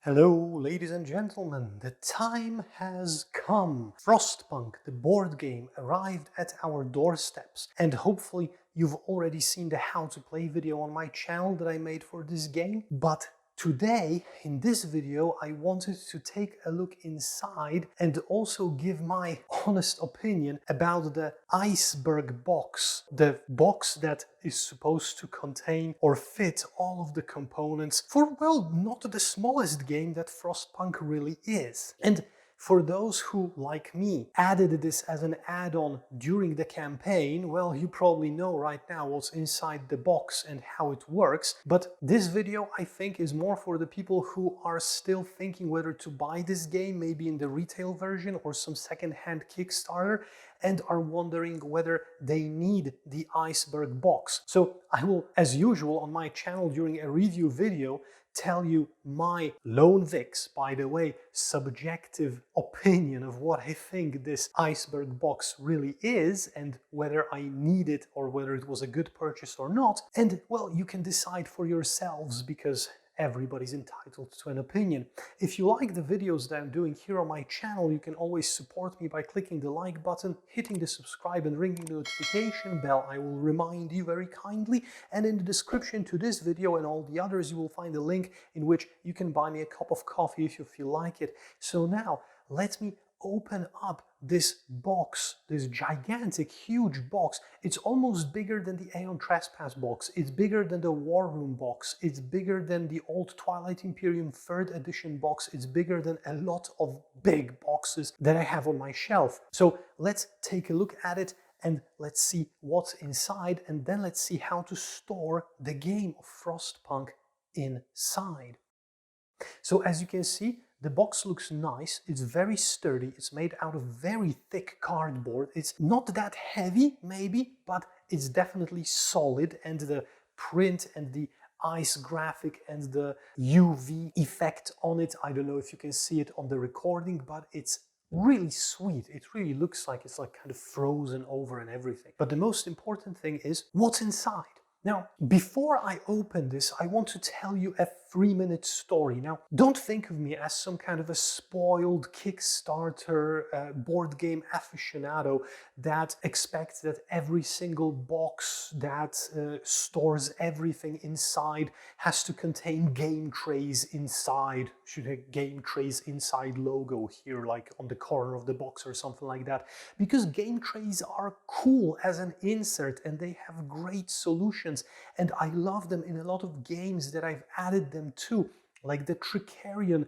Hello, ladies and gentlemen, the time has come. Frostpunk, the board game, arrived at our doorsteps, and hopefully you've already seen the how to play video on my channel that I made for this game. But today, in this video, I wanted to take a look inside and also give my honest opinion about the Iceberg Box, the box that is supposed to contain or fit all of the components for, well, not the smallest game that Frostpunk really is. And for those who, like me, added this as an add-on during the campaign, well, you probably know right now what's inside the box and how it works. But this video, I think, is more for the people who are still thinking whether to buy this game, maybe in the retail version or some second-hand Kickstarter, and are wondering whether they need the Iceberg Box. So I will, as usual on my channel during a review video, tell you my lone Vix, by the way, subjective opinion of what I think this Iceberg Box really is and whether I need it or whether it was a good purchase or not. And, well, you can decide for yourselves because everybody's entitled to an opinion. If you like the videos that I'm doing here on my channel, you can always support me by clicking the like button, hitting the subscribe and ringing the notification bell. I will remind you very kindly. And in the description to this video and all the others, you will find a link in which you can buy me a cup of coffee if you feel like it. So now, let me open up this box, this gigantic, huge box. It's almost bigger than the Aeon Trespass box. It's bigger than the War Room box. It's bigger than the old Twilight Imperium 3rd edition box. It's bigger than a lot of big boxes that I have on my shelf. So let's take a look at it and let's see what's inside, and then let's see how to store the game of Frostpunk inside. So as you can see, the box looks nice, it's very sturdy, it's made out of very thick cardboard. It's not that heavy, maybe, but it's definitely solid, and the print and the ice graphic and the UV effect on it, I don't know if you can see it on the recording, but it's really sweet. It really looks like it's like kind of frozen over and everything. But the most important thing is what's inside. Now, before I open this, I want to tell you a 3-minute story. Now, don't think of me as some kind of a spoiled Kickstarter board game aficionado that expects that every single box that stores everything inside has to contain game trays inside. Should a game trays inside logo here, like on the corner of the box or something like that. Because game trays are cool as an insert and they have great solutions. And I love them in a lot of games that I've added them to, like the Tricarion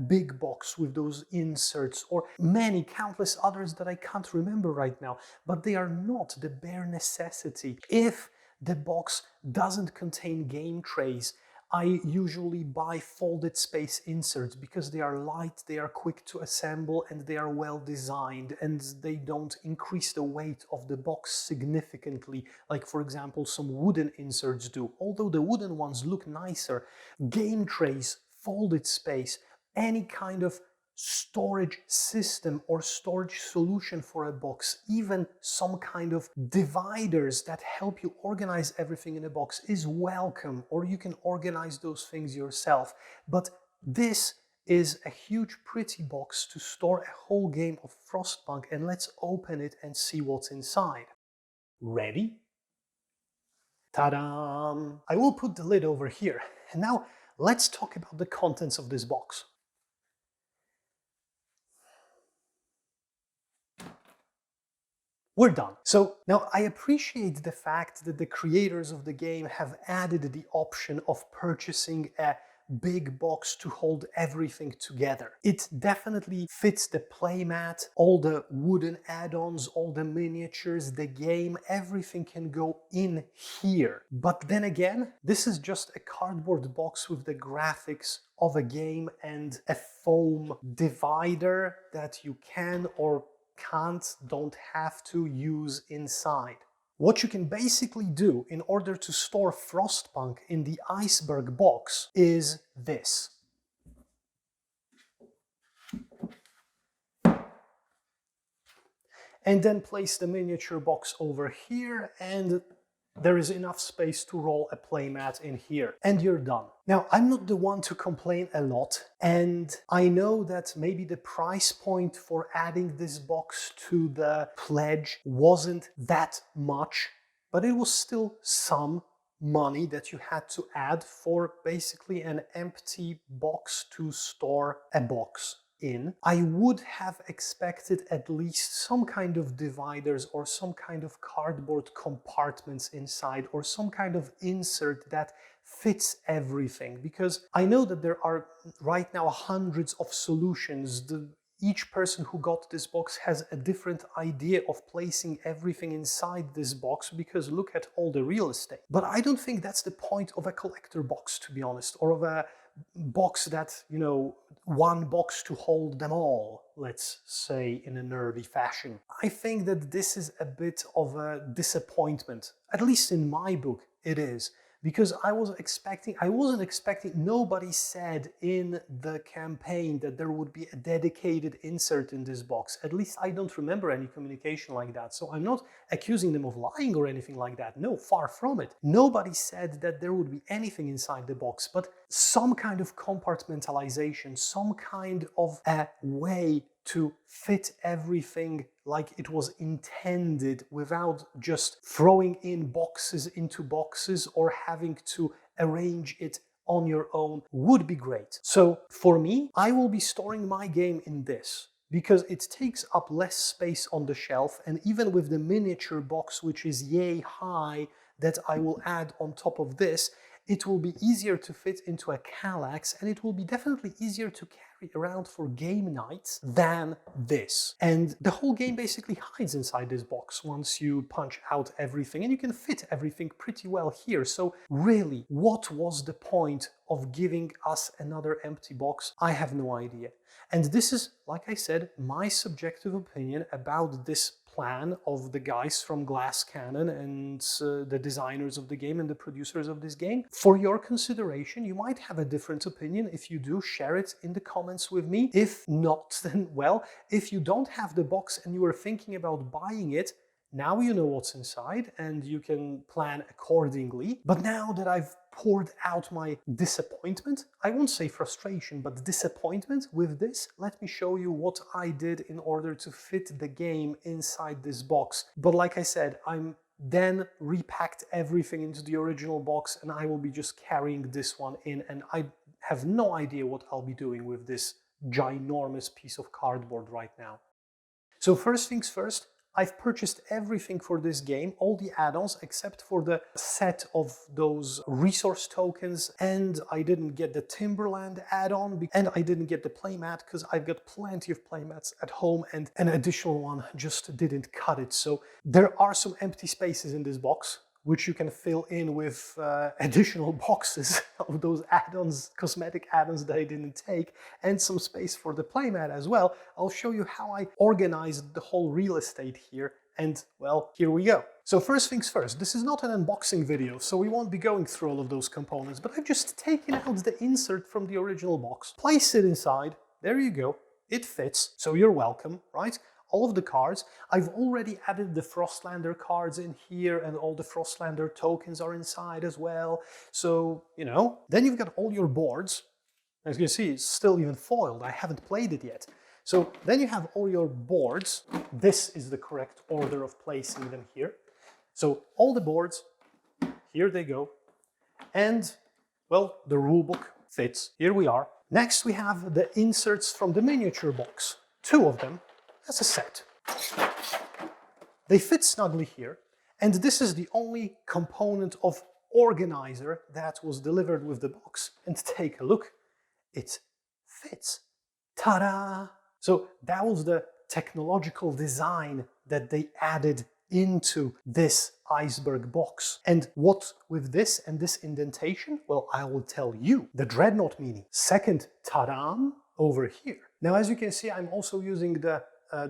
big box with those inserts, or many, countless others that I can't remember right now, but they are not the bare necessity. If the box doesn't contain game trays, I usually buy folded space inserts because they are light, they are quick to assemble, and they are well designed, and they don't increase the weight of the box significantly, like for example some wooden inserts do. Although the wooden ones look nicer, game trays, folded space, any kind of storage system or storage solution for a box, even some kind of dividers that help you organize everything in a box is welcome, or you can organize those things yourself. But this is a huge pretty box to store a whole game of Frostpunk, and let's open it and see what's inside. Ready? Ta-da! I will put the lid over here, and now let's talk about the contents of this box. We're done. So now I appreciate the fact that the creators of the game have added the option of purchasing a big box to hold everything together. It definitely fits the playmat, all the wooden add-ons, all the miniatures, the game, everything can go in here. But then again, this is just a cardboard box with the graphics of a game and a foam divider that you can or don't have to use inside. What you can basically do in order to store Frostpunk in the Iceberg Box is this. And then place the miniature box over here and there is enough space to roll a playmat in here, and you're done. Now, I'm not the one to complain a lot, and I know that maybe the price point for adding this box to the pledge wasn't that much, but it was still some money that you had to add for basically an empty box to store a box in. I would have expected at least some kind of dividers or some kind of cardboard compartments inside, or some kind of insert that fits everything, because I know that there are right now hundreds of solutions. Each person who got this box has a different idea of placing everything inside this box, because look at all the real estate. But I don't think that's the point of a collector box, to be honest, or of a box that, you know, one box to hold them all, let's say in a nerdy fashion. I think that this is a bit of a disappointment, at least in my book it is. Because I wasn't expecting, nobody said in the campaign that there would be a dedicated insert in this box. At least I don't remember any communication like that. So I'm not accusing them of lying or anything like that. No, far from it. Nobody said that there would be anything inside the box, but some kind of compartmentalization, some kind of a way to fit everything like it was intended, without just throwing in boxes into boxes or having to arrange it on your own, would be great. So for me, I will be storing my game in this, because it takes up less space on the shelf, and even with the miniature box, which is yay high, that I will add on top of this, it will be easier to fit into a Kallax, and it will be definitely easier to carry around for game nights than this. And the whole game basically hides inside this box once you punch out everything, and you can fit everything pretty well here. So really, what was the point of giving us another empty box? I have no idea. And this is, like I said, my subjective opinion about this plan of the guys from Glass Cannon and the designers of the game and the producers of this game. For your consideration, you might have a different opinion. If you do, share it in the comments with me. If not, then well, if you don't have the box and you were thinking about buying it, now you know what's inside and you can plan accordingly. But now that I've poured out my disappointment, I won't say frustration, but disappointment with this, let me show you what I did in order to fit the game inside this box. But like I said, I'm then repacked everything into the original box, and I will be just carrying this one in, and I have no idea what I'll be doing with this ginormous piece of cardboard right now. So first things first, I've purchased everything for this game, all the add-ons, except for the set of those resource tokens, and I didn't get the Timberland add-on, and I didn't get the playmat, because I've got plenty of playmats at home, and an additional one just didn't cut it. So there are some empty spaces in this box, which you can fill in with additional boxes of those add-ons, cosmetic add-ons that I didn't take, and some space for the playmat as well. I'll show you how I organized the whole real estate here, and well, here we go. So first things first, this is not an unboxing video, so we won't be going through all of those components, but I've just taken out the insert from the original box, placed it inside, there you go, it fits, so you're welcome, right? All of the cards. I've already added the Frostlander cards in here, and all the Frostlander tokens are inside as well. So, you know, then you've got all your boards. As you can see, it's still even foiled. I haven't played it yet. So then you have all your boards. This is the correct order of placing them here. So all the boards, here they go. And, well, the rulebook fits. Here we are. Next we have the inserts from the miniature box. 2 of them. As a set. They fit snugly here, and this is the only component of organizer that was delivered with the box. And take a look, it fits. Ta-da! So that was the technological design that they added into this iceberg box. And what with this and this indentation? Well, I will tell you. The Dreadnought Mini. Second ta-da over here. Now, as you can see, I'm also using the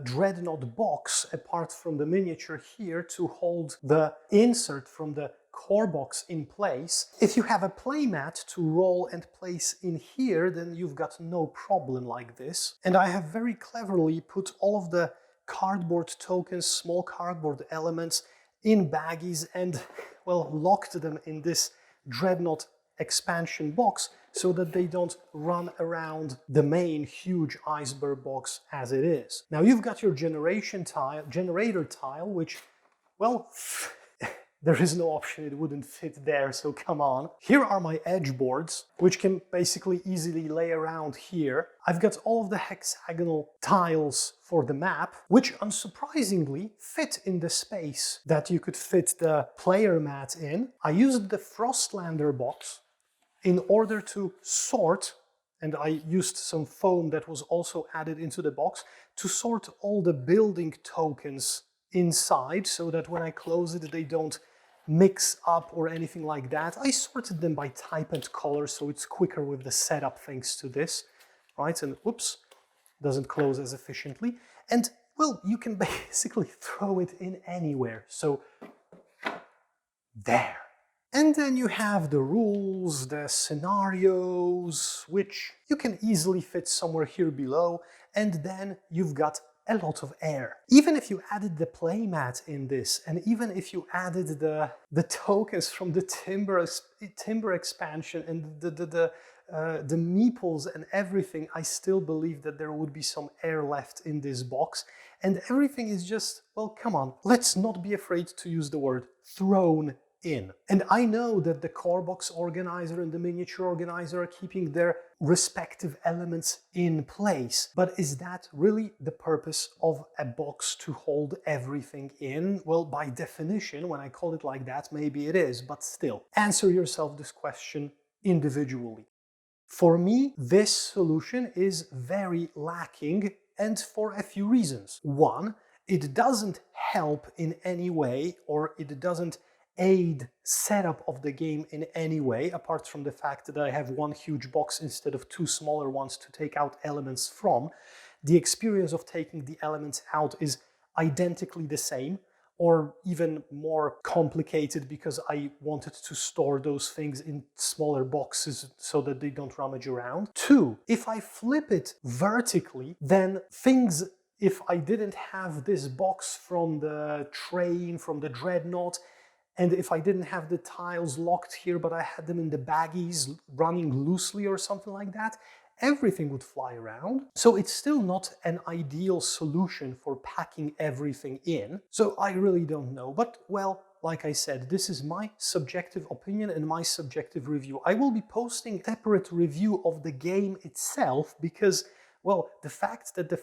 Dreadnought box, apart from the miniature here, to hold the insert from the core box in place. If you have a playmat to roll and place in here, then you've got no problem like this. And I have very cleverly put all of the cardboard tokens, small cardboard elements, in baggies and, well, locked them in this Dreadnought expansion box so that they don't run around the main huge iceberg box as it is. Now you've got your generator tile, which, well, there is no option it wouldn't fit there, so come on. Here are my edge boards, which can basically easily lay around here. I've got all of the hexagonal tiles for the map, which unsurprisingly fit in the space that you could fit the player mat in. I used the Frostlander box in order to sort, and I used some foam that was also added into the box, to sort all the building tokens inside so that when I close it, they don't mix up or anything like that. I sorted them by type and color, so it's quicker with the setup thanks to this, right? And whoops, doesn't close as efficiently. And, well, you can basically throw it in anywhere. So, there. And then you have the rules, the scenarios, which you can easily fit somewhere here below. And then you've got a lot of air. Even if you added the playmat in this, and even if you added the tokens from the timber expansion and the meeples and everything, I still believe that there would be some air left in this box. And everything is just, well, come on, let's not be afraid to use the word thrown in. And I know that the core box organizer and the miniature organizer are keeping their respective elements in place, but is that really the purpose of a box, to hold everything in? Well, by definition, when I call it like that, maybe it is, but still, answer yourself this question individually. For me, this solution is very lacking, and for a few reasons. One, it doesn't help in any way, or it doesn't aid setup of the game in any way, apart from the fact that I have one huge box instead of two smaller ones to take out elements from. The experience of taking the elements out is identically the same, or even more complicated, because I wanted to store those things in smaller boxes so that they don't rummage around. Two, if I flip it vertically, then things, if I didn't have this box from the train, from the Dreadnought, and if I didn't have the tiles locked here, but I had them in the baggies running loosely or something like that, everything would fly around. So it's still not an ideal solution for packing everything in. So I really don't know. But, well, like I said, this is my subjective opinion and my subjective review. I will be posting a separate review of the game itself because, well, the fact that the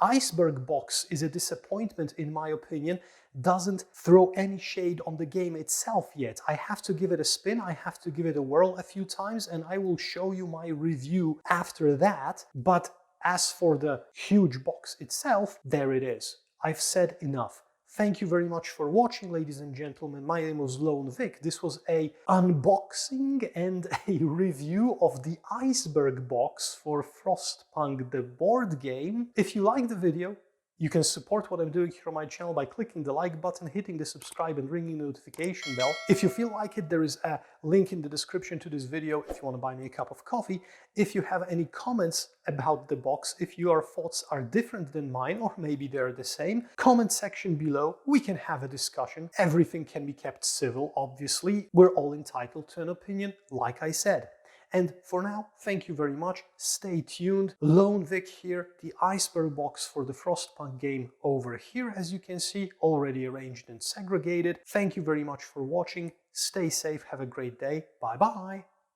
Iceberg Box is a disappointment, in my opinion, doesn't throw any shade on the game itself yet. I have to give it a spin, I have to give it a whirl a few times, and I will show you my review after that. But as for the huge box itself, there it is. I've said enough. Thank you very much for watching, ladies and gentlemen. My name was Lone Vic. This was a unboxing and a review of the Iceberg Box for Frostpunk, the board game. If you like the video, you can support what I'm doing here on my channel by clicking the like button, hitting the subscribe and ringing the notification bell. If you feel like it, there is a link in the description to this video if you want to buy me a cup of coffee. If you have any comments about the box, if your thoughts are different than mine, or maybe they're the same, comment section below, we can have a discussion. Everything can be kept civil, obviously. We're all entitled to an opinion, like I said. And for now, thank you very much. Stay tuned. Lone Vic here, the Iceberg Box for the Frostpunk game over here, as you can see, already arranged and segregated. Thank you very much for watching. Stay safe. Have a great day. Bye-bye.